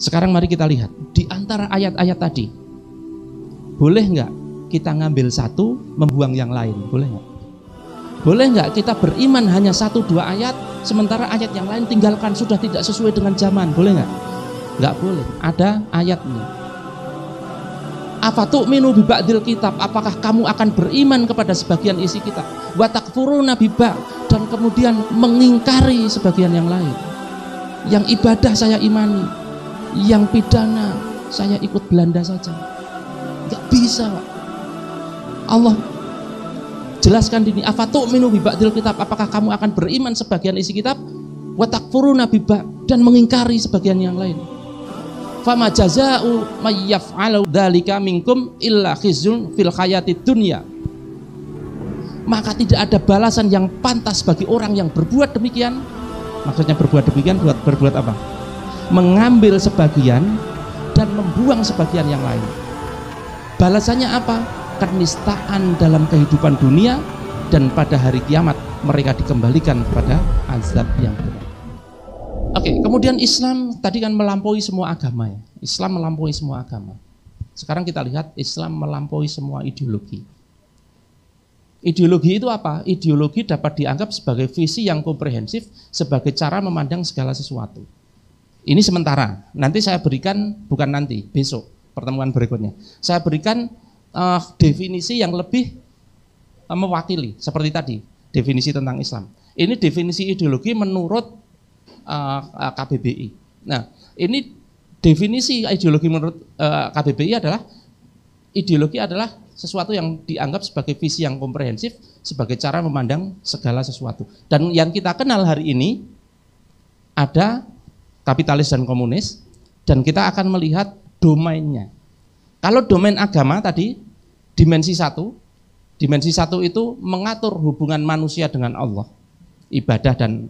Sekarang mari kita lihat di antara ayat-ayat tadi, boleh nggak kita ngambil satu, membuang yang lain? Boleh nggak? Boleh nggak kita beriman hanya 1-2 ayat, sementara ayat yang lain tinggalkan, sudah tidak sesuai dengan zaman? Boleh nggak? Nggak boleh. Ada ayatnya. Afatu'minu bi ba'dil kitab, apakah kamu akan beriman kepada sebagian isi kitab? Wa takfuruna bi ba', dan kemudian mengingkari sebagian yang lain. Yang ibadah saya imani, yang pidana saya ikut Belanda saja. Nggak bisa, Pak. Allah jelaskan di sini, afatu'minu bi ba'dil kitab, apakah kamu akan beriman sebagian isi kitab? Wa takfuruna bi ba', dan mengingkari sebagian yang lain. Fama jazaa'u may yaf'alu dzalika minkum illa khizyun fil hayatid dunya. Maka tidak ada balasan yang pantas bagi orang yang berbuat demikian. Maksudnya berbuat demikian, berbuat apa? Mengambil sebagian dan membuang sebagian yang lain. Balasannya apa? Kenistaan dalam kehidupan dunia, dan pada hari kiamat mereka dikembalikan kepada azab yang berat. Oke, kemudian Islam tadi kan melampaui semua agama ya. Islam melampaui semua agama. Sekarang kita lihat Islam melampaui semua ideologi. Ideologi itu apa? Ideologi dapat dianggap sebagai visi yang komprehensif, sebagai cara memandang segala sesuatu. Ini sementara. Nanti saya berikan, bukan nanti, besok pertemuan berikutnya. Saya berikan definisi yang lebih mewakili seperti tadi, definisi tentang Islam. Ini definisi ideologi menurut KBBI. Nah, ini definisi ideologi menurut KBBI adalah, ideologi adalah sesuatu yang dianggap sebagai visi yang komprehensif, sebagai cara memandang segala sesuatu. Dan yang kita kenal hari ini ada kapitalis dan komunis, dan kita akan melihat domainnya. Kalau domain agama tadi, dimensi satu itu mengatur hubungan manusia dengan Allah, ibadah dan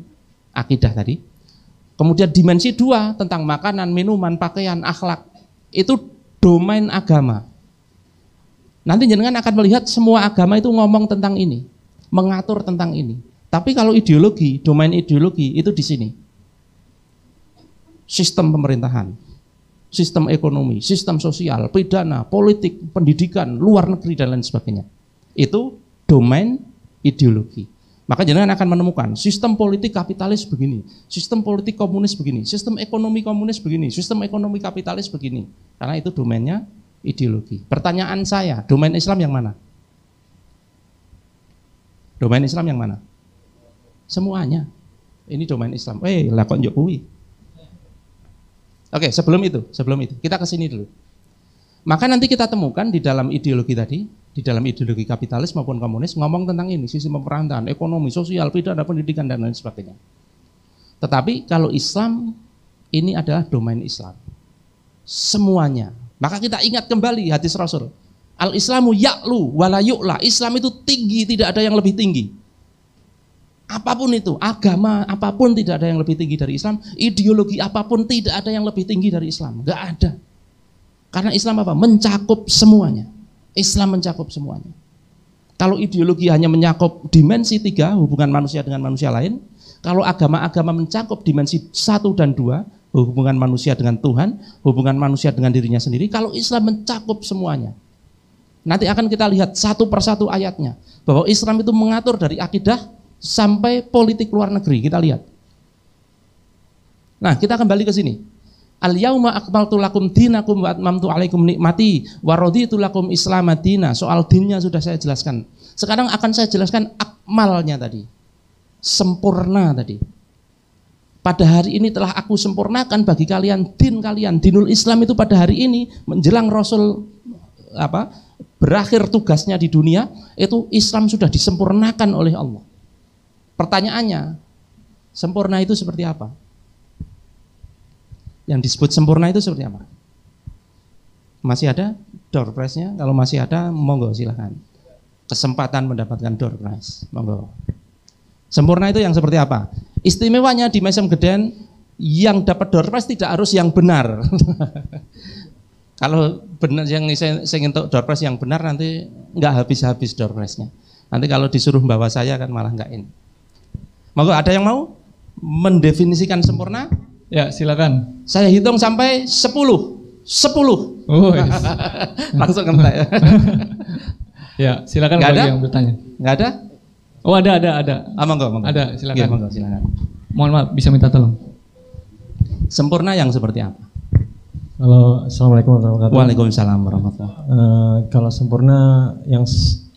akidah tadi. Kemudian dimensi 2 tentang makanan, minuman, pakaian, akhlak, itu domain agama. Nanti jenengan akan melihat semua agama itu ngomong tentang ini, mengatur tentang ini. Tapi kalau ideologi, domain ideologi itu di sini. Sistem pemerintahan, sistem ekonomi, sistem sosial, pidana, politik, pendidikan, luar negeri dan lain sebagainya. Itu domain ideologi. Maka jenengan akan menemukan sistem politik kapitalis begini, sistem politik komunis begini, sistem ekonomi komunis begini, sistem ekonomi kapitalis begini. Karena itu domainnya ideologi. Pertanyaan saya, domain Islam yang mana? Domain Islam yang mana? Semuanya. Ini domain Islam. Lah kok Jokowi. Oke, sebelum itu kita ke sini dulu. Maka nanti kita temukan di dalam ideologi tadi, di dalam ideologi kapitalis maupun komunis ngomong tentang ini, sistem pemerintahan, ekonomi, sosial, pidana, pendidikan dan lain sebagainya. Tetapi kalau Islam, ini adalah domain Islam. Semuanya. Maka kita ingat kembali hadis Rasul. Al-Islamu ya'lu wala yu'la. Islam itu tinggi, tidak ada yang lebih tinggi. Apapun itu, agama apapun tidak ada yang lebih tinggi dari Islam, ideologi apapun tidak ada yang lebih tinggi dari Islam. Enggak ada. Karena Islam apa? Mencakup semuanya. Islam mencakup semuanya. Kalau ideologi hanya mencakup dimensi 3, hubungan manusia dengan manusia lain. Kalau agama-agama mencakup dimensi 1 dan 2, hubungan manusia dengan Tuhan, hubungan manusia dengan dirinya sendiri. Kalau Islam mencakup semuanya. Nanti akan kita lihat satu persatu ayatnya, bahwa Islam itu mengatur dari akidah sampai politik luar negeri. Kita lihat. Nah, kita kembali ke sini. Al-yauma akmaltu lakum dinakum wa atmamtu alaikum nikmati wa raditu lakum Islam madina. Soal dinnya sudah saya jelaskan. Sekarang akan saya jelaskan akmalnya tadi. Sempurna tadi. Pada hari ini telah aku sempurnakan bagi kalian din kalian. Dinul Islam itu pada hari ini menjelang Rasul berakhir tugasnya di dunia, itu Islam sudah disempurnakan oleh Allah. Pertanyaannya, sempurna itu seperti apa? Yang disebut sempurna itu seperti apa? Masih ada door prize-nya? Kalau masih ada, monggo silahkan. Kesempatan mendapatkan door prize, monggo. Sempurna itu yang seperti apa? Istimewanya di Mesem Geden, yang dapat door prize tidak harus yang benar. Kalau benar yang saya ingin door prize yang benar, nanti nggak habis-habis door prize-nya. Nanti kalau disuruh bawa saya kan malah nggak ini. Monggo, ada yang mau mendefinisikan sempurna? Ya, silakan. Saya hitung sampai 10. 10. Oh, yes. Langsung ngentek. Ya, silakan Nggak bagi ada? yang bertanya. Nggak ada? Oh, ada. Monggo. Ada, silakan. Iya, monggo, silakan. Mohon maaf, bisa minta tolong. Sempurna yang seperti apa? Halo, assalamualaikum warahmatullahi wabarakatuh. Waalaikumsalam warahmatullahi. Kalau sempurna yang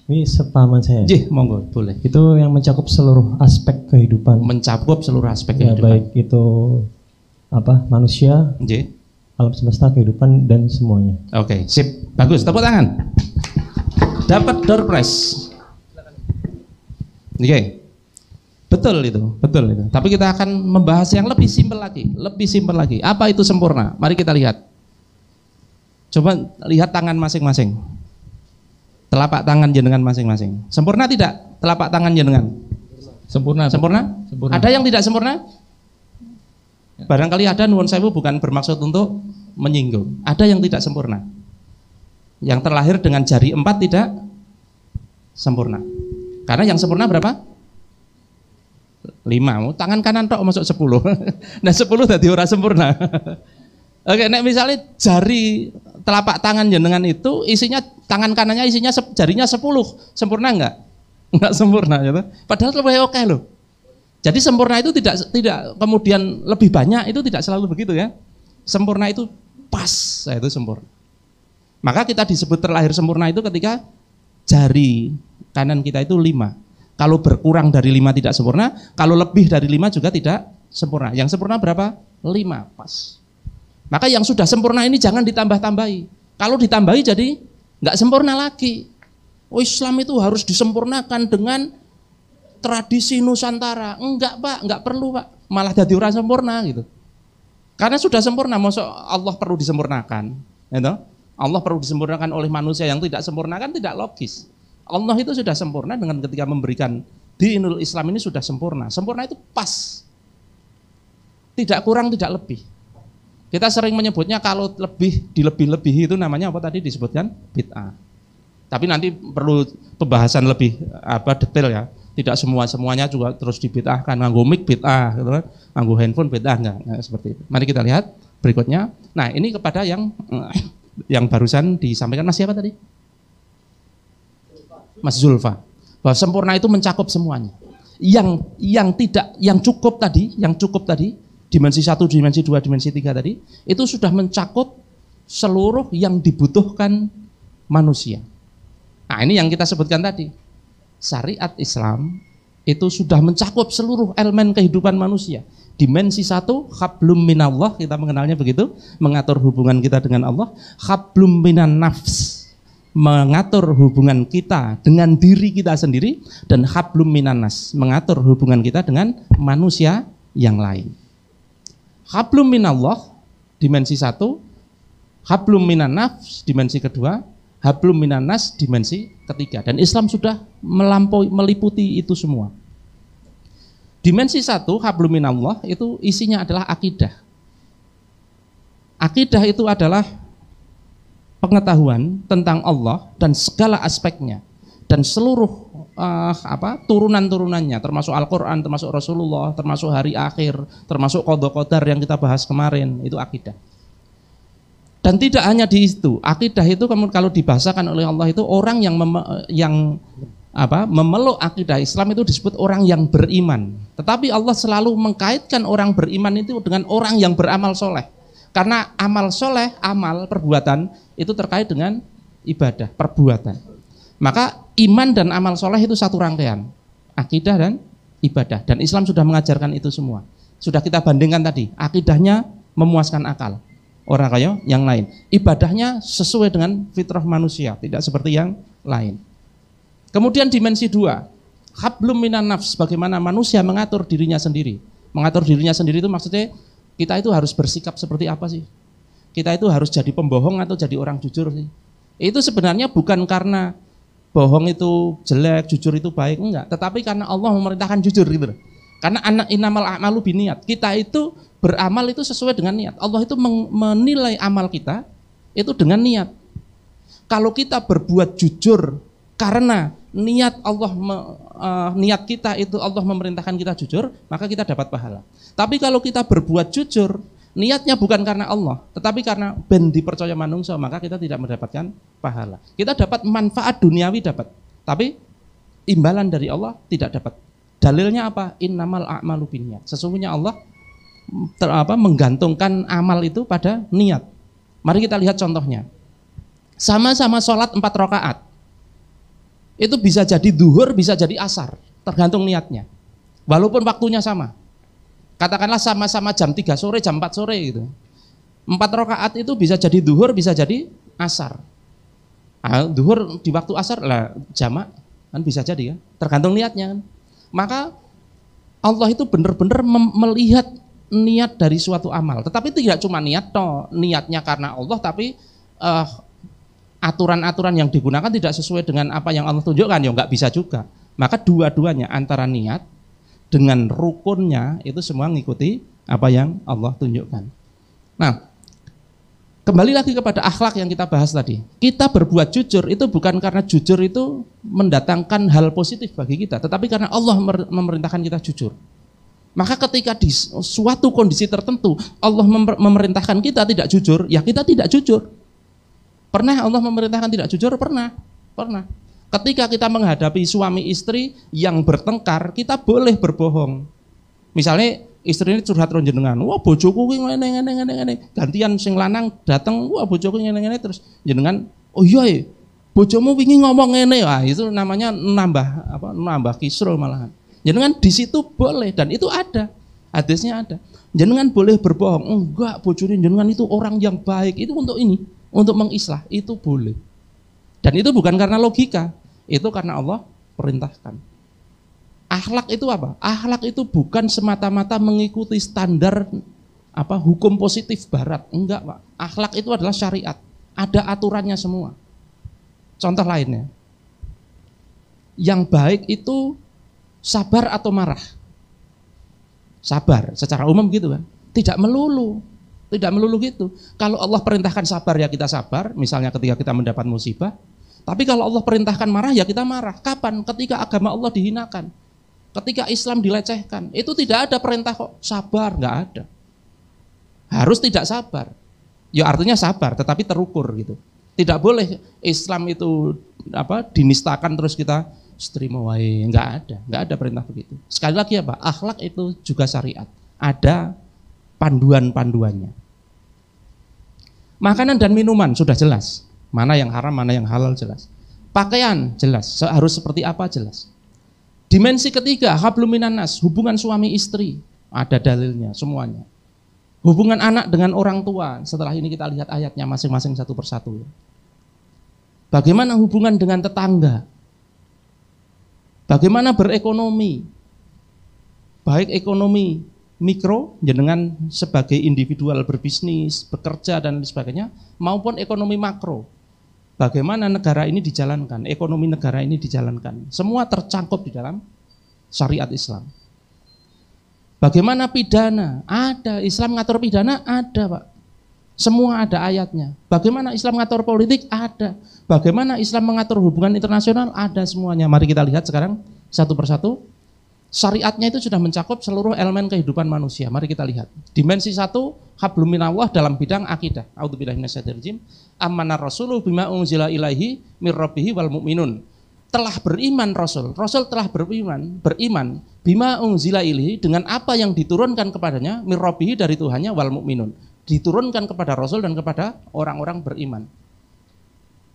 ini sepahaman saya. Jih, monggo, boleh. Itu yang mencakup seluruh aspek kehidupan. Mencakup seluruh aspek Ya, kehidupan. baik itu manusia, Jih. alam semesta, kehidupan dan semuanya. Oke, sip. Bagus, tepuk tangan. Dapat door prize. Oke. Betul itu. Tapi kita akan membahas yang lebih simpel lagi. Apa itu sempurna? Mari kita lihat. Coba lihat tangan masing-masing. Telapak tangan jenengan masing-masing. Sempurna tidak telapak tangan jenengan? Sempurna. Ada yang tidak sempurna? Barangkali ada, nuwun sewu, bukan bermaksud untuk menyinggung. Ada yang tidak sempurna. Yang terlahir dengan jari 4 tidak sempurna. Karena yang sempurna berapa? 5. Tangan kanan tok masuk 10. Nah 10 tadi ora sempurna. Oke, nek misalnya jari telapak tangan jenengan itu isinya, tangan kanannya isinya jarinya 10, sempurna enggak? Enggak sempurna gitu. Padahal lebih oke loh. Jadi sempurna itu tidak kemudian lebih banyak, itu tidak selalu begitu ya. Sempurna itu pas, itu sempurna. Maka kita disebut terlahir sempurna itu ketika jari kanan kita itu 5. Kalau berkurang dari 5 tidak sempurna, kalau lebih dari 5 juga tidak sempurna. Yang sempurna berapa? 5, pas. Maka yang sudah sempurna ini jangan ditambah-tambahi. Kalau ditambahi jadi nggak sempurna lagi. Oh, Islam itu harus disempurnakan dengan tradisi Nusantara. Enggak Pak, enggak perlu Pak. Malah jadi orang sempurna gitu. Karena sudah sempurna, masa Allah perlu disempurnakan? Gitu? Allah perlu disempurnakan oleh manusia yang tidak sempurna, kan tidak logis. Allah itu sudah sempurna dengan ketika memberikan dinul Islam ini sudah sempurna. Sempurna itu pas. Tidak kurang, tidak lebih. Kita sering menyebutnya kalau lebih dilebih-lebihi itu namanya apa tadi disebutkan? Bid'ah. Tapi nanti perlu pembahasan lebih detail ya. Tidak semuanya juga terus dibid'ahkan. Nganggo mic bid'ah, gitu kan? Nganggo handphone bid'ah enggak seperti itu. Mari kita lihat berikutnya. Nah, ini kepada yang barusan disampaikan Mas siapa tadi? Mas Zulfa. Bahwa sempurna itu mencakup semuanya. Yang cukup tadi, dimensi 1, dimensi 2, dimensi 3 tadi, itu sudah mencakup seluruh yang dibutuhkan manusia. Nah, ini yang kita sebutkan tadi. Syariat Islam itu sudah mencakup seluruh elemen kehidupan manusia. Dimensi 1, hablum minallah, kita mengenalnya begitu, mengatur hubungan kita dengan Allah. Hablum minan nafs, mengatur hubungan kita dengan diri kita sendiri. Dan hablum minan nas, mengatur hubungan kita dengan manusia yang lain. Hablum minallah, dimensi 1, hablum minan nafs, dimensi kedua, hablum minan nas, dimensi ketiga. Dan Islam sudah meliputi itu semua. Dimensi 1, hablum minallah, itu isinya adalah akidah. Akidah itu adalah pengetahuan tentang Allah dan segala aspeknya. Dan seluruh turunan-turunannya, termasuk Al-Quran, termasuk Rasulullah, termasuk hari akhir, termasuk qada qadar yang kita bahas kemarin, itu akidah. Dan tidak hanya di itu, akidah itu kalau dibahasakan oleh Allah itu orang yang memeluk akidah Islam itu disebut orang yang beriman. Tetapi Allah selalu mengkaitkan orang beriman itu dengan orang yang beramal soleh. Karena amal soleh, amal perbuatan itu terkait dengan ibadah, perbuatan. Maka iman dan amal soleh itu satu rangkaian, akidah dan ibadah. Dan Islam sudah mengajarkan itu semua. Sudah kita bandingkan tadi, akidahnya memuaskan akal orang kaya yang lain. Ibadahnya sesuai dengan fitrah manusia, tidak seperti yang lain. Kemudian dimensi 2, hablum minan nafs, bagaimana manusia mengatur dirinya sendiri. Mengatur dirinya sendiri itu maksudnya kita itu harus bersikap seperti apa sih? Kita itu harus jadi pembohong atau jadi orang jujur sih? Itu sebenarnya bukan karena bohong itu jelek, jujur itu baik, enggak. Tetapi karena Allah memerintahkan jujur gitu. Karena innamal a'malu binniyat. Kita itu beramal itu sesuai dengan niat. Allah itu menilai amal kita itu dengan niat. Kalau kita berbuat jujur karena niat Allah niat kita itu Allah memerintahkan kita jujur, maka kita dapat pahala. Tapi kalau kita berbuat jujur, niatnya bukan karena Allah, tetapi karena ben dipercaya manungsa, maka kita tidak mendapatkan pahala. Kita dapat manfaat duniawi dapat, tapi imbalan dari Allah tidak dapat. Dalilnya apa? Innamal a'malu binniyat. Sesungguhnya Allah menggantungkan amal itu pada niat. Mari kita lihat contohnya. Sama-sama sholat 4 rakaat. Itu bisa jadi duhur, bisa jadi asar, tergantung niatnya. Walaupun waktunya sama. Katakanlah sama-sama jam 3 sore, jam 4 sore gitu. 4 rakaat itu bisa jadi duhur, bisa jadi asar. Nah, duhur di waktu asar lah jamak kan bisa jadi kan, tergantung niatnya kan. Maka Allah itu benar-benar melihat niat dari suatu amal. Tetapi tidak cuma niat toh, niatnya karena Allah, tapi aturan-aturan yang digunakan tidak sesuai dengan apa yang Allah tunjukkan, ya nggak bisa juga. Maka dua-duanya antara niat dengan rukunnya itu semua mengikuti apa yang Allah tunjukkan. Nah, kembali lagi kepada akhlak yang kita bahas tadi. Kita berbuat jujur itu bukan karena jujur itu mendatangkan hal positif bagi kita, tetapi karena Allah memerintahkan kita jujur. Maka ketika di suatu kondisi tertentu Allah memerintahkan kita tidak jujur, ya kita tidak jujur. Pernah Allah memerintahkan tidak jujur? Pernah. Ketika kita menghadapi suami istri yang bertengkar, kita boleh berbohong. Misalnya istri ini curhat ron jenengan, wah bojoku ki ngene. Gantian sing lanang datang, wah bojoku ngene terus jenengan, oh iya bojomu wingi ngomong ngene. Wah, itu namanya nambah kisruh malahan. Jenengan di situ boleh dan itu ada. Hadisnya ada. Jenengan boleh berbohong. Enggak, bojone jenengan itu orang yang baik. Itu untuk ini. Untuk mengislah itu boleh. Dan itu bukan karena logika, itu karena Allah perintahkan. Akhlak itu apa? Akhlak itu bukan semata-mata mengikuti standar hukum positif barat. Enggak, Pak. Akhlak itu adalah syariat. Ada aturannya semua. Contoh lainnya. Yang baik itu sabar atau marah. Sabar secara umum gitu kan. Tidak melulu gitu. Kalau Allah perintahkan sabar ya kita sabar, misalnya ketika kita mendapat musibah. Tapi kalau Allah perintahkan marah ya kita marah. Kapan? Ketika agama Allah dihinakan. Ketika Islam dilecehkan. Itu tidak ada perintah kok sabar, nggak ada. Harus tidak sabar. Ya artinya sabar tetapi terukur gitu. Tidak boleh Islam itu dinistakan terus kita terima wae, nggak ada perintah begitu. Sekali lagi akhlak itu juga syariat. Ada panduan-panduannya. Makanan dan minuman sudah jelas, mana yang haram, mana yang halal jelas. Pakaian jelas, harus seperti apa jelas. Dimensi ketiga, hablum minan nas, hubungan suami istri, ada dalilnya semuanya. Hubungan anak dengan orang tua, setelah ini kita lihat ayatnya masing-masing satu persatu. Bagaimana hubungan dengan tetangga? Bagaimana berekonomi? Baik ekonomi mikro, jenengan sebagai individual berbisnis, bekerja dan sebagainya, maupun ekonomi makro. Bagaimana negara ini dijalankan, ekonomi negara ini dijalankan. Semua tercangkup di dalam syariat Islam. Bagaimana pidana? Ada. Islam ngatur pidana? Ada, Pak. Semua ada ayatnya. Bagaimana Islam ngatur politik? Ada. Bagaimana Islam mengatur hubungan internasional? Ada semuanya. Mari kita lihat sekarang satu persatu. Syariatnya itu sudah mencakup seluruh elemen kehidupan manusia. Mari kita lihat. Dimensi 1, hablum minallah dalam bidang akidah. A'udzubillahi minasyaitonir rajim. Amanar rasulu bima unzila ilaihi mir rabbihi wal mu'minun. Telah beriman Rasul telah beriman bima unzila ilaihi dengan apa yang diturunkan kepadanya mir rabbihi dari Tuhannya wal mu'minun. Diturunkan kepada Rasul dan kepada orang-orang beriman.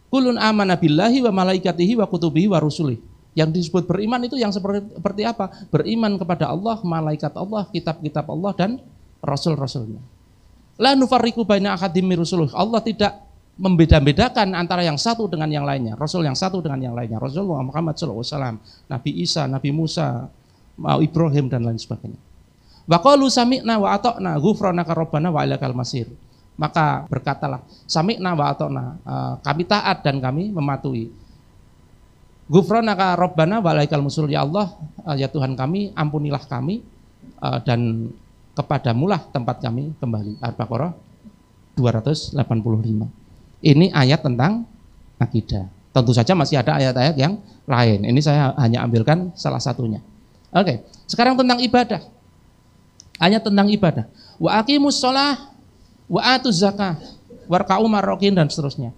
Kulun amana billahi wa malaikatihi wa kutubihi wa rusulihi. Yang disebut beriman itu yang seperti apa? Beriman kepada Allah, malaikat Allah, kitab-kitab Allah dan rasul-rasulnya. La nufarriqu baina ahadin min rusulih. Allah tidak membeda-bedakan antara yang satu dengan yang lainnya, Rasul yang satu dengan yang lainnya. Rasulullah Muhammad SAW, Nabi Isa, Nabi Musa, Ibrahim dan lain sebagainya. Wa qalu sami'na wa ata'na ghufranaka rabbana wa ilaikal masir. Maka berkatalah, sami'na wa ata'na, kami taat dan kami mematuhi. Ghufranaka rabbana wa ilaikal masir, ya Allah, ya Tuhan kami, ampunilah kami dan kepadamulah tempat kami kembali. Al-Baqarah 285. Ini ayat tentang akidah. Tentu saja masih ada ayat-ayat yang lain. Ini saya hanya ambilkan salah satunya. Oke, sekarang tentang ibadah. Ayat tentang ibadah. Wa aqimus shalah wa atuz zakah warka'u marrokin dan seterusnya.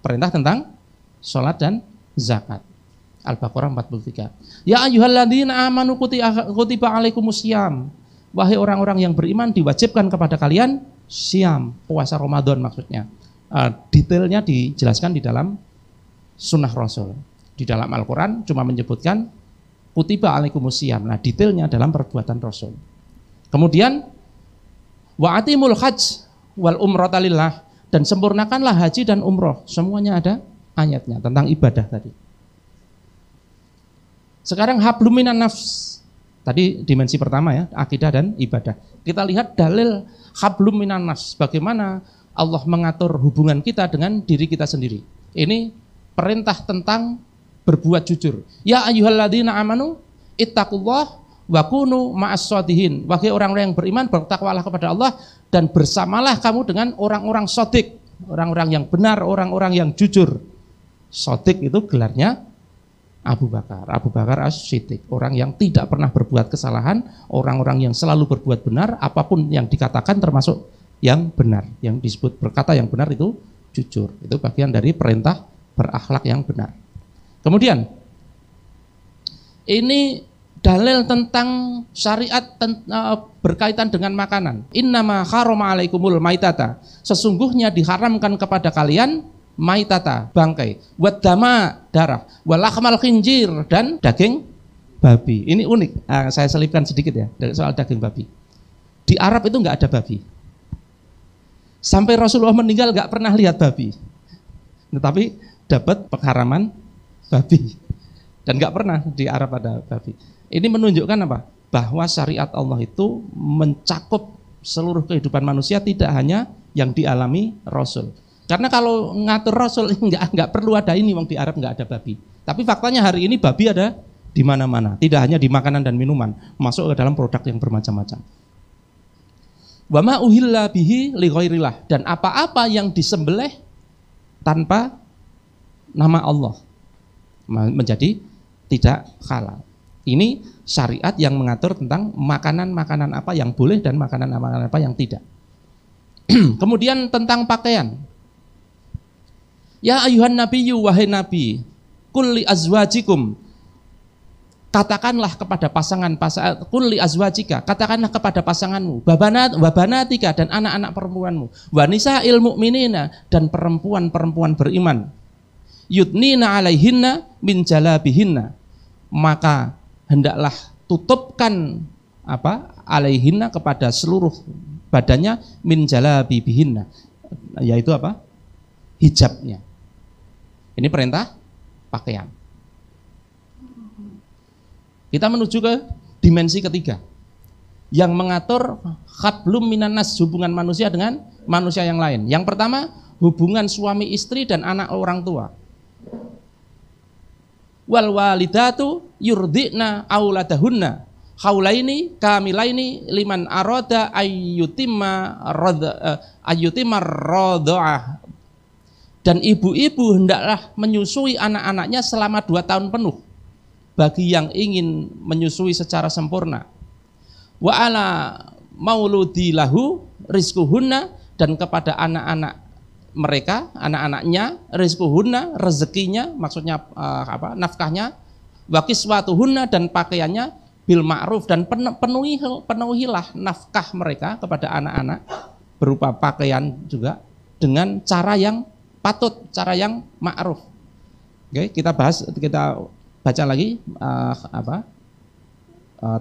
Perintah tentang sholat dan zakat. Al-Baqarah 43. Ya ayyuhalladzina amanu kutiba alaikumusiyam. Wahai orang-orang yang beriman, diwajibkan kepada kalian siam, puasa Ramadan maksudnya. Detailnya dijelaskan di dalam sunnah Rasul. Di dalam Al-Quran cuma menyebutkan kutiba alaikumusiyam. Nah, detailnya dalam perbuatan Rasul. Kemudian wa atimul hajj wal umrata lillah, dan sempurnakanlah haji dan umroh. Semuanya ada ayatnya tentang ibadah tadi. Sekarang hablum minan nafs. Tadi dimensi pertama ya, akidah dan ibadah. Kita lihat dalil hablum minan nafs, bagaimana Allah mengatur hubungan kita dengan diri kita sendiri. Ini perintah tentang berbuat jujur. Ya ayyuhalladzina amanu ittaqullah wa kunu ma'as shodihin. Wahai orang-orang yang beriman, bertakwalah kepada Allah dan bersamalah kamu dengan orang-orang shodiq, orang-orang yang benar, orang-orang yang jujur. Shodiq itu gelarnya Abu Bakar. Abu Bakar As-Siddiq, orang yang tidak pernah berbuat kesalahan, orang-orang yang selalu berbuat benar, apapun yang dikatakan termasuk yang benar. Yang disebut berkata yang benar itu jujur. Itu bagian dari perintah berakhlak yang benar. Kemudian ini dalil tentang syariat berkaitan dengan makanan. Innama harama alaikumul maitata. Sesungguhnya diharamkan kepada kalian maitata, bangkai, wadama, darah, walahmal khinjir, dan daging babi. Ini unik, saya selipkan sedikit ya soal daging babi. Di Arab itu nggak ada babi. Sampai Rasulullah meninggal nggak pernah lihat babi. Tetapi dapat pengharaman babi. Dan nggak pernah di Arab ada babi. Ini menunjukkan apa? Bahwa syariat Allah itu mencakup seluruh kehidupan manusia, tidak hanya yang dialami Rasul. Karena kalau ngatur Rasul nggak perlu ada ini, wong di Arab nggak ada babi. Tapi faktanya hari ini babi ada di mana-mana, tidak hanya di makanan dan minuman, masuk ke dalam produk yang bermacam-macam. Wa ma uhilla bihi li ghairillah, dan apa-apa yang disembelih tanpa nama Allah menjadi tidak halal. Ini syariat yang mengatur tentang makanan-makanan apa yang boleh dan makanan-makanan apa yang tidak. Kemudian tentang pakaian. Ya ayuhan nabiyyu, wahai nabi, qul li azwajikum, katakanlah kepada qul li azwajika, katakanlah kepada pasanganmu, wabanatika, dan anak-anak perempuanmu, wa nisa'il mu'minina, dan perempuan-perempuan beriman, yudnina alaihinna min jalabihinna, maka hendaklah tutupkan alaihinna, kepada seluruh badannya, min jalabihinna, yaitu hijabnya. Ini perintah pakaian. Kita menuju ke dimensi ketiga yang mengatur hablum minan nas, hubungan manusia dengan manusia yang lain. Yang pertama, hubungan suami istri dan anak orang tua. Wal walidatu yurdina auladahunna haulaini kamilaini liman arada ayyutimma radha'ah. Dan ibu-ibu hendaklah menyusui anak-anaknya selama 2 tahun penuh bagi yang ingin menyusui secara sempurna. Wa ala mauludi lahu rizquhunna, dan kepada anak-anak mereka, anak-anaknya, rizquhunna, rezekinya, maksudnya nafkahnya, wa kiswatuhunna, dan pakaiannya, bil ma'ruf, dan penuhilah nafkah mereka kepada anak-anak berupa pakaian juga dengan cara yang patut, cara yang ma'ruf. Oke, kita baca lagi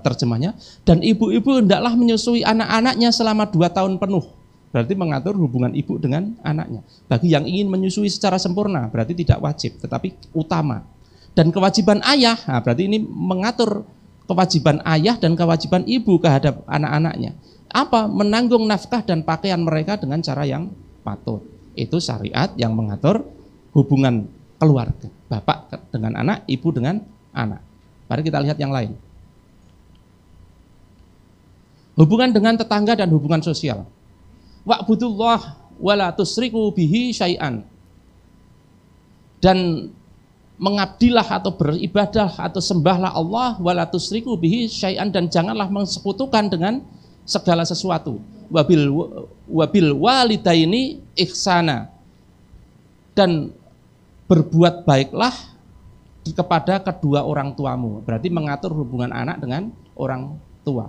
terjemahnya. Dan ibu-ibu hendaklah menyusui anak-anaknya selama 2 tahun penuh. Berarti mengatur hubungan ibu dengan anaknya. Bagi yang ingin menyusui secara sempurna, berarti tidak wajib, tetapi utama. Dan kewajiban ayah, berarti ini mengatur kewajiban ayah dan kewajiban ibu terhadap anak-anaknya. Apa? Menanggung nafkah dan pakaian mereka dengan cara yang patut. Itu syariat yang mengatur hubungan keluarga, bapak dengan anak, ibu dengan anak. Mari kita lihat yang lain. Hubungan dengan tetangga dan hubungan sosial. Wa'budullah wa la tusriku bihi syai'an. Dan mengabdilah atau beribadah atau sembahlah Allah wala tusyriku bihi syai'an, dan janganlah mensekutukan dengan segala sesuatu. Wabil walidaini ihsana, dan berbuat baiklah kepada kedua orang tuamu. Berarti mengatur hubungan anak dengan orang tua.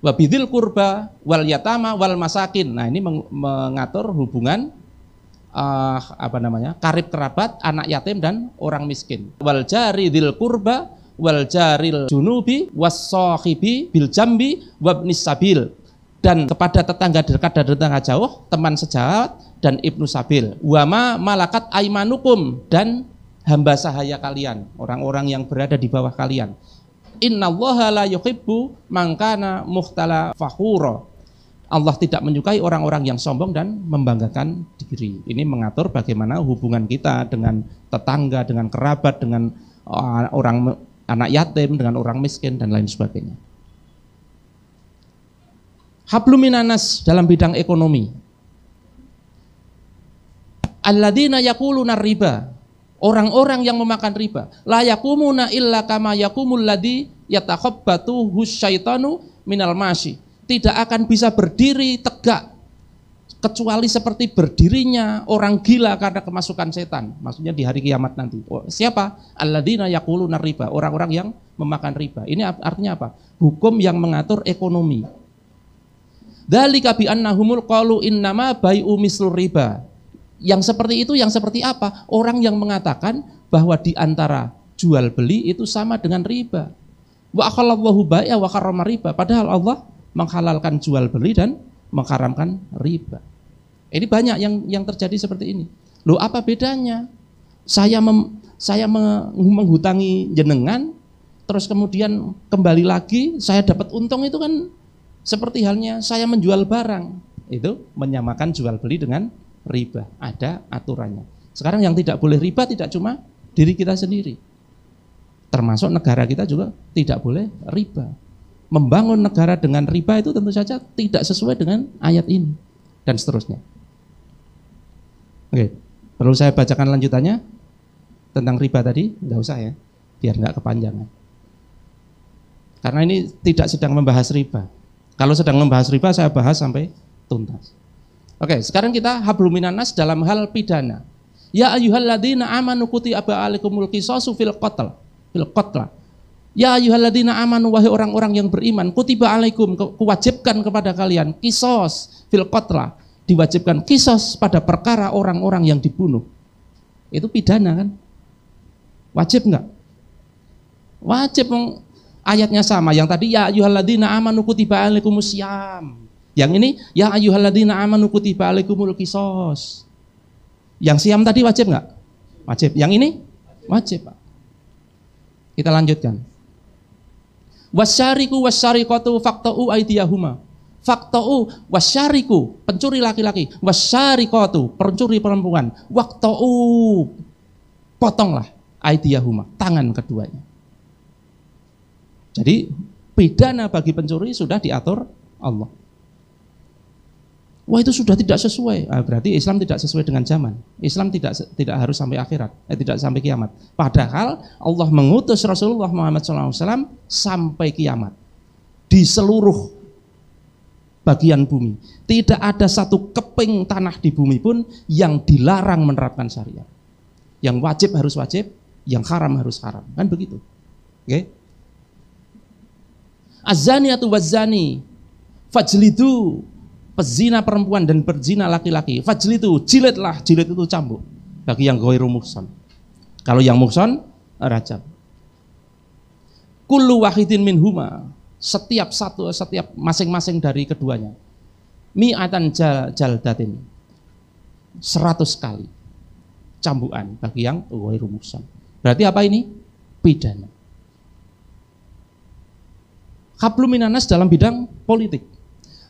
Wabidil kurba wal yatama wal masakin. Nah, ini mengatur hubungan karib kerabat, anak yatim dan orang miskin. Wal jari dzil kurba wal jaril junubi was-sahibi bil jambi wabnis sabil, dan kepada tetangga dekat dan tetangga jauh, teman sejawat dan ibnu sabil. Wama malakat aimanukum, dan hamba sahaya kalian, orang-orang yang berada di bawah kalian. Innallaha la yuhibbu man kana muhtala fakhura. Allah tidak menyukai orang-orang yang sombong dan membanggakan diri. Ini mengatur bagaimana hubungan kita dengan tetangga, dengan kerabat, dengan orang anak yatim, dengan orang miskin dan lain sebagainya. Hablum minanas dalam bidang ekonomi. Alladzina yaquluna riba. Orang-orang yang memakan riba. La yakumuna illa kama yakumul ladzi yatakhabbatu husyaitanu minal masyi. Tidak akan bisa berdiri tegak kecuali seperti berdirinya orang gila karena kemasukan setan. Maksudnya di hari kiamat nanti. Siapa? Alladzina yaquluna riba, orang-orang yang memakan riba. Ini artinya apa? Hukum yang mengatur ekonomi. Dzalika bi annahumul qalu innama bai'u mislur riba. Yang seperti itu, yang seperti apa? Orang yang mengatakan bahwa di antara jual beli itu sama dengan riba. Wa akhallallahu bai'a wa harrama riba. Padahal Allah menghalalkan jual beli dan mengharamkan riba. Ini banyak yang terjadi seperti ini. Loh, apa bedanya? Saya menghutangi jenengan, terus kemudian kembali lagi saya dapat untung, itu kan seperti halnya saya menjual barang. Itu menyamakan jual beli dengan riba. Ada aturannya. Sekarang yang tidak boleh riba tidak cuma diri kita sendiri, termasuk negara kita juga tidak boleh riba. Membangun negara dengan riba itu tentu saja tidak sesuai dengan ayat ini, dan seterusnya. Oke, perlu saya bacakan lanjutannya tentang riba tadi? Enggak usah ya, biar enggak kepanjangan. Karena ini tidak sedang membahas riba. Kalau sedang membahas riba saya bahas sampai tuntas. Oke, sekarang kita hablum minanas dalam hal pidana. Ya ayyuhalladzina amanu kutiba alaikumul qisasu fil qatl. Ya ayyuhalladzina amanu, wahai orang-orang yang beriman, kutiba alaikum, kuwajibkan kepada kalian, qisas fil qatla, diwajibkan qisas pada perkara orang-orang yang dibunuh. Itu pidana kan? Wajib enggak? Wajib. Ayatnya sama. Yang tadi ya ayyuhalladzina amanu kutiba alaikumus syiyam. Yang ini ya ayyuhalladzina amanu kutiba alaikumul qisas. Yang syiyam tadi wajib enggak? Wajib. Yang ini wajib, Pak. Kita lanjutkan. Wasyariku wasyariqatu faqta'u aydiyahuma. Faqta'u wasyariku, pencuri laki-laki, wasyariqatu, pencuri perempuan, waqta'u, potonglah aydiyahuma, tangan keduanya. Jadi pidana bagi pencuri sudah diatur Allah. Wah, itu sudah tidak sesuai. Berarti Islam tidak sesuai dengan zaman. Islam tidak harus sampai akhirat, tidak sampai kiamat. Padahal Allah mengutus Rasulullah Muhammad SAW sampai kiamat di seluruh bagian bumi. Tidak ada satu keping tanah di bumi pun yang dilarang menerapkan syariat. Yang wajib harus wajib, yang haram harus haram. Kan begitu. Oke? Az-zaniyatu waz-zani fajlidu, pezina perempuan dan berzina laki-laki, fajlidu, jilidlah, jilid itu cambuk bagi yang ghairu muhsan. Kalau yang muhsan, rajam. Kullu wahidin minhuma, setiap masing-masing dari keduanya, mi'atan jaldatin, 100 kali cambukan bagi yang ghairu muhsan. Berarti apa ini? Pidana. Hablum minanas dalam bidang politik.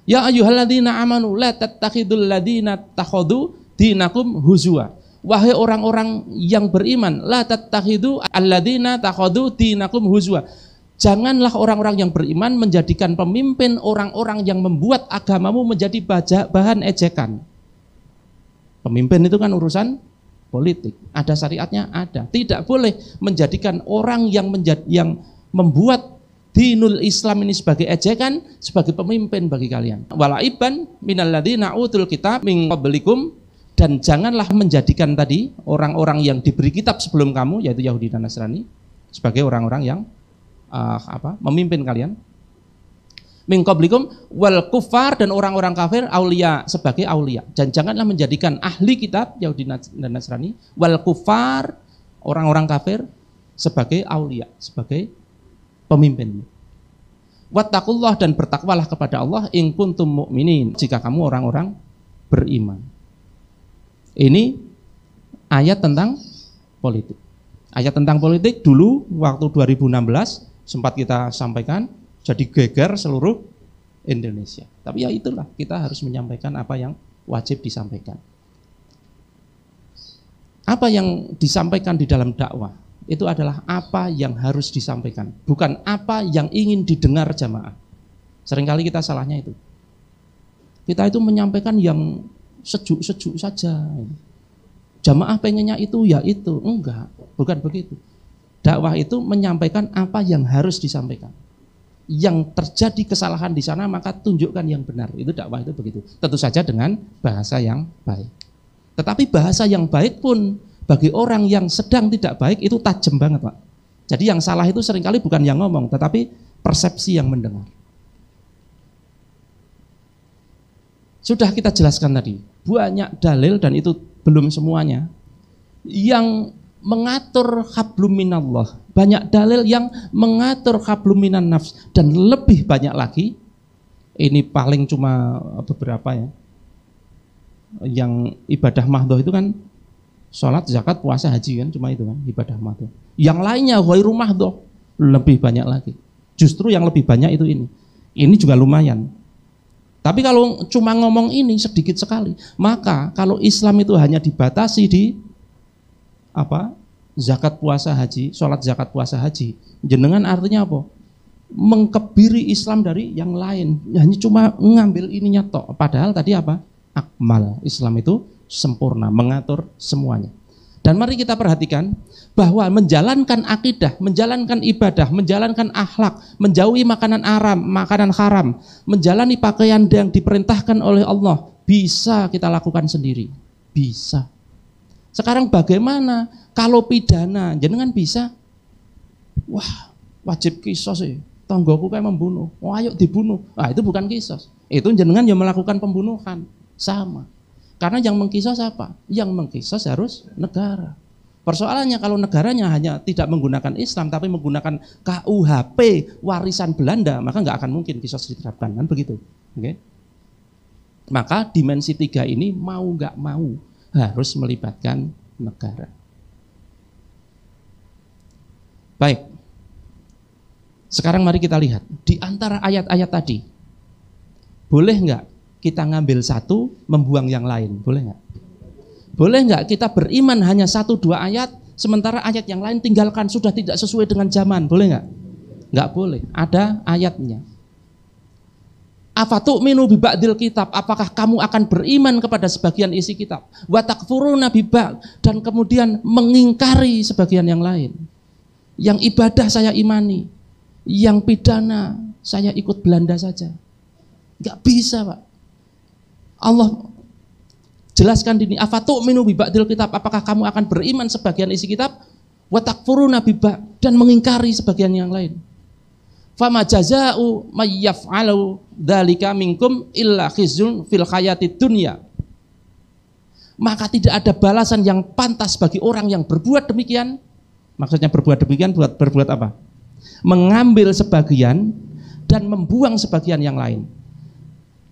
Ya ayyuhalladzina amanu la tattakhidul ladzina takhadhu dinakum huzwa. Wahai orang-orang yang beriman, la tattakhidu alladzina takhadhu dinakum huzwa. Janganlah orang-orang yang beriman menjadikan pemimpin orang-orang yang membuat agamamu menjadi bahan ejekan. Pemimpin itu kan urusan politik. Ada syariatnya, ada. Tidak boleh menjadikan orang yang membuat dinul Islam ini sebagai ejekan, sebagai pemimpin bagi kalian. Walaiban minalladzina utul kitab min qablikum, dan janganlah menjadikan tadi orang-orang yang diberi kitab sebelum kamu, yaitu Yahudi dan Nasrani, sebagai orang-orang yang memimpin kalian. Min qablikum wal kufar, dan orang-orang kafir aulia, sebagai aulia. Dan janganlah menjadikan ahli kitab Yahudi dan Nasrani wal kufar, orang-orang kafir, sebagai aulia, sebagai pemimpin. Wattaqullah, dan bertakwalah kepada Allah in kuntum mu'minin, jika kamu orang-orang beriman. Ini ayat tentang politik. Ayat tentang politik dulu waktu 2016 sempat kita sampaikan, jadi geger seluruh Indonesia. Tapi ya itulah, kita harus menyampaikan apa yang wajib disampaikan. Apa yang disampaikan di dalam dakwah itu adalah apa yang harus disampaikan, bukan apa yang ingin didengar jamaah. Seringkali kita salahnya itu. Kita itu menyampaikan yang sejuk-sejuk saja. Jamaah pengennya itu, ya itu. Enggak, bukan begitu. Dakwah itu menyampaikan apa yang harus disampaikan. Yang terjadi kesalahan di sana maka tunjukkan yang benar. Itu dakwah itu begitu. Tentu saja dengan bahasa yang baik. Tetapi bahasa yang baik pun bagi orang yang sedang tidak baik itu tajam banget, Pak. Jadi yang salah itu seringkali bukan yang ngomong, tetapi persepsi yang mendengar. Sudah kita jelaskan tadi, banyak dalil dan itu belum semuanya yang mengatur hablum minallah. Banyak dalil yang mengatur hablum minan nafs, dan lebih banyak lagi. Ini paling cuma beberapa ya. Yang ibadah mahdhah itu kan sholat, zakat, puasa, haji kan, cuma itu kan ibadah mahdhah. Yang lainnya ghairu mahdhah, lebih banyak lagi. Justru yang lebih banyak itu ini. Ini juga lumayan. Tapi kalau cuma ngomong ini sedikit sekali, maka kalau Islam itu hanya dibatasi di zakat, puasa, haji, sholat, zakat, puasa, haji, jenengan artinya apa? Mengkebiri Islam dari yang lain, hanya cuma ngambil ininya tok. Padahal tadi apa? Akmal, Islam itu sempurna, mengatur semuanya. Dan mari kita perhatikan bahwa menjalankan akidah, menjalankan ibadah, menjalankan akhlak, menjauhi makanan haram, menjalani pakaian yang diperintahkan oleh Allah, bisa kita lakukan sendiri. Bisa. Sekarang bagaimana kalau pidana? Jenengan bisa? Wah, wajib kisos sih. Tonggoku kayak membunuh. Wah, ayo dibunuh. Nah, itu bukan kisos. Itu jenengan yang melakukan pembunuhan. Sama. Karena yang mengkisos apa? Yang mengkisos harus negara. Persoalannya kalau negaranya hanya tidak menggunakan Islam tapi menggunakan KUHP warisan Belanda, maka nggak akan mungkin kisos diterapkan, kan begitu. Oke? Maka dimensi 3 ini mau nggak mau harus melibatkan negara. Baik. Sekarang mari kita lihat di antara ayat-ayat tadi, boleh nggak kita ngambil satu, membuang yang lain, boleh nggak? Boleh nggak kita beriman hanya 1-2 ayat, sementara ayat yang lain tinggalkan, sudah tidak sesuai dengan zaman, boleh nggak? Nggak boleh, ada ayatnya. Afatu'minu bi ba'dil kitab, apakah kamu akan beriman kepada sebagian isi kitab? Wa takfuruna bi ba'd, dan kemudian mengingkari sebagian yang lain. Yang ibadah saya imani, yang pidana saya ikut Belanda saja. Nggak bisa, Pak. Allah jelaskan di sini, afatu'minu bi ba'dil kitab, apakah kamu akan beriman sebagian isi kitab, wa takfuruna bi ba'd, dan mengingkari sebagian yang lain. Fama jazaa'u may yaf'alu dzalika minkum illa khizyun fil hayatid dunya. Maka tidak ada balasan yang pantas bagi orang yang berbuat demikian. Maksudnya berbuat demikian berbuat apa? Mengambil sebagian dan membuang sebagian yang lain.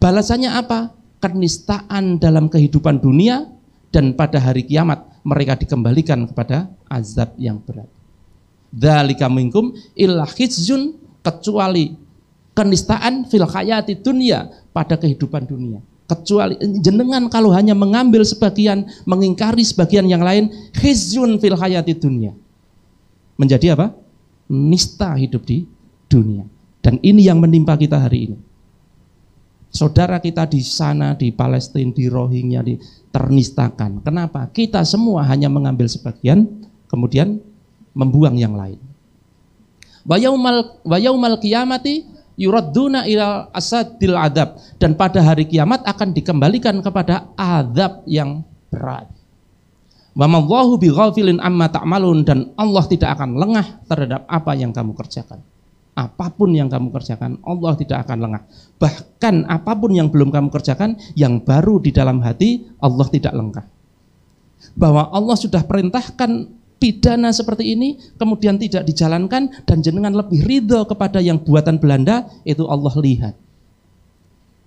Balasannya apa? Kenistaan dalam kehidupan dunia, dan pada hari kiamat mereka dikembalikan kepada azab yang berat. Dzalika minkum illa khizyun, kecuali kenistaan fil hayati dunya, pada kehidupan dunia. Kecuali jenengan kalau hanya mengambil sebagian, mengingkari sebagian yang lain, khizyun fil hayati dunya. Menjadi apa? Nista hidup di dunia. Dan ini yang menimpa kita hari ini. Saudara kita di sana, di Palestina, di Rohingya, ternistakan. Kenapa? Kita semua hanya mengambil sebagian, kemudian membuang yang lain. Wa yaumal qiyamati yuradduna ila asadil adab, dan pada hari kiamat akan dikembalikan kepada azab yang berat. Wa mallahu bighafilin amma ta'malun, dan Allah tidak akan lengah terhadap apa yang kamu kerjakan. Apapun yang kamu kerjakan, Allah tidak akan lengah. Bahkan apapun yang belum kamu kerjakan, yang baru di dalam hati, Allah tidak lengah. Bahwa Allah sudah perintahkan pidana seperti ini, kemudian tidak dijalankan, dan jenengan lebih ridho kepada yang buatan Belanda, itu Allah lihat.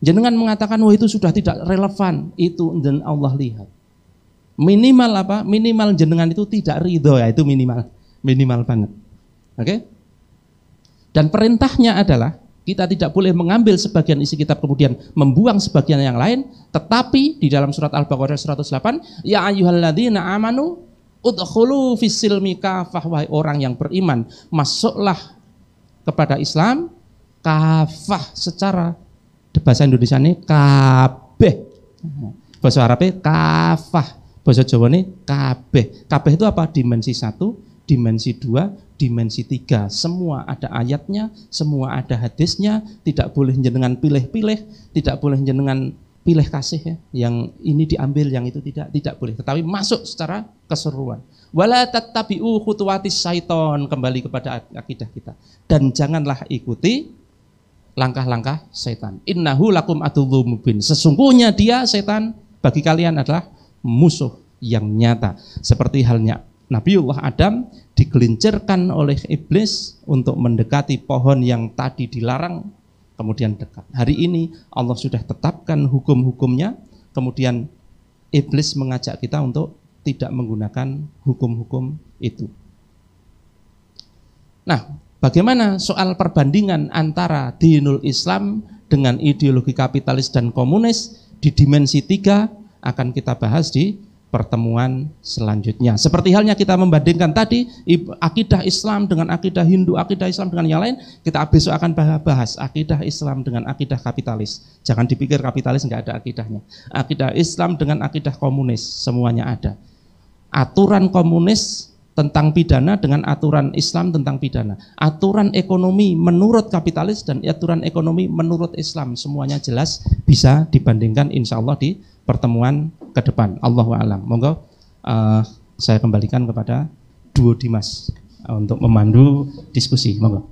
Jenengan mengatakan, wah itu sudah tidak relevan, itu dan Allah lihat. Minimal apa? Minimal jenengan itu tidak ridho, ya itu minimal banget. Oke? Dan perintahnya adalah kita tidak boleh mengambil sebagian isi kitab kemudian membuang sebagian yang lain, tetapi di dalam surat Al-Baqarah 108, ya ayyuhalladzina amanu udkhulu fis-silmi kafah, wahai orang yang beriman, masuklah kepada Islam kafah, secara bahasa Indonesia ini kabeh. Bahasa Arabnya kafah, bahasa Jawa ini kabeh. Kabeh itu apa? Dimensi 1, dimensi 2, dimensi 3, semua ada ayatnya, semua ada hadisnya, tidak boleh jenengan pilih-pilih, tidak boleh jenengan pilih kasih ya, yang ini diambil, yang itu tidak boleh, tetapi masuk secara keseluruhan. Wala tattabi'u khutuwatis syaiton, kembali kepada akidah kita, dan janganlah ikuti langkah-langkah setan. Innahu lakum aduwwum mubin, sesungguhnya dia setan bagi kalian adalah musuh yang nyata. Seperti halnya Nabiullah Adam digelincirkan oleh iblis untuk mendekati pohon yang tadi dilarang, kemudian dekat. Hari ini Allah sudah tetapkan hukum-hukumnya, kemudian iblis mengajak kita untuk tidak menggunakan hukum-hukum itu. Nah, bagaimana soal perbandingan antara dinul Islam dengan ideologi kapitalis dan komunis di dimensi 3 akan kita bahas di pertemuan selanjutnya. Seperti halnya kita membandingkan tadi akidah Islam dengan akidah Hindu, akidah Islam dengan yang lain, kita besok akan bahas akidah Islam dengan akidah kapitalis. Jangan dipikir kapitalis nggak ada akidahnya. Akidah Islam dengan akidah komunis, semuanya ada. Aturan komunis tentang pidana dengan aturan Islam tentang pidana. Aturan ekonomi menurut kapitalis dan aturan ekonomi menurut Islam, semuanya jelas bisa dibandingkan insya Allah di pertemuan ke depan. Allahu a'lam. Monggo saya kembalikan kepada Duo Dimas untuk memandu diskusi. Monggo.